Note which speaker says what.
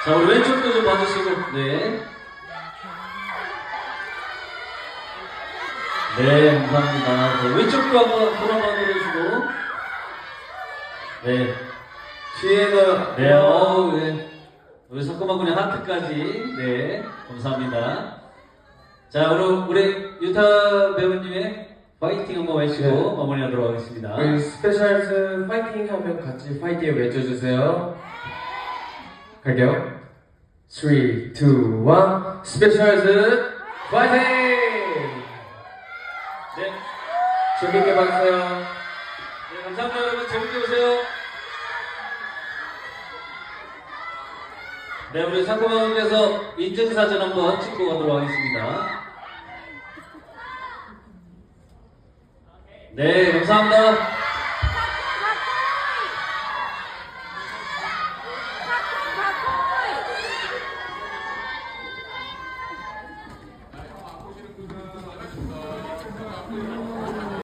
Speaker 1: 자, 우리 왼쪽도 좀 봐주시고, 네. 네, 감사합니다. 네, 왼쪽도 한번 돌아봐 주시고. 네.
Speaker 2: 뒤에는
Speaker 1: 네, 어우, 네. 우리 석고마군의 하트까지. 네, 감사합니다. 자, 오늘 우리 유타 배우님의 파이팅 한번 외치고
Speaker 2: 네.
Speaker 1: 마무리하도록 하겠습니다.
Speaker 2: 우리 스페셜즈 파이팅 하면 같이 파이팅 외쳐주세요. 갈게요. 3, 2, 1 스페셜즈 파이팅!
Speaker 1: 네.
Speaker 2: 재밌게 봐주세요.
Speaker 1: 네, 감사합니다. 여러분. 재밌게 보세요. 네, 우리 상고마군께서 인증사진 한번 찍고 가도록 하겠습니다. 네, 감사합니다.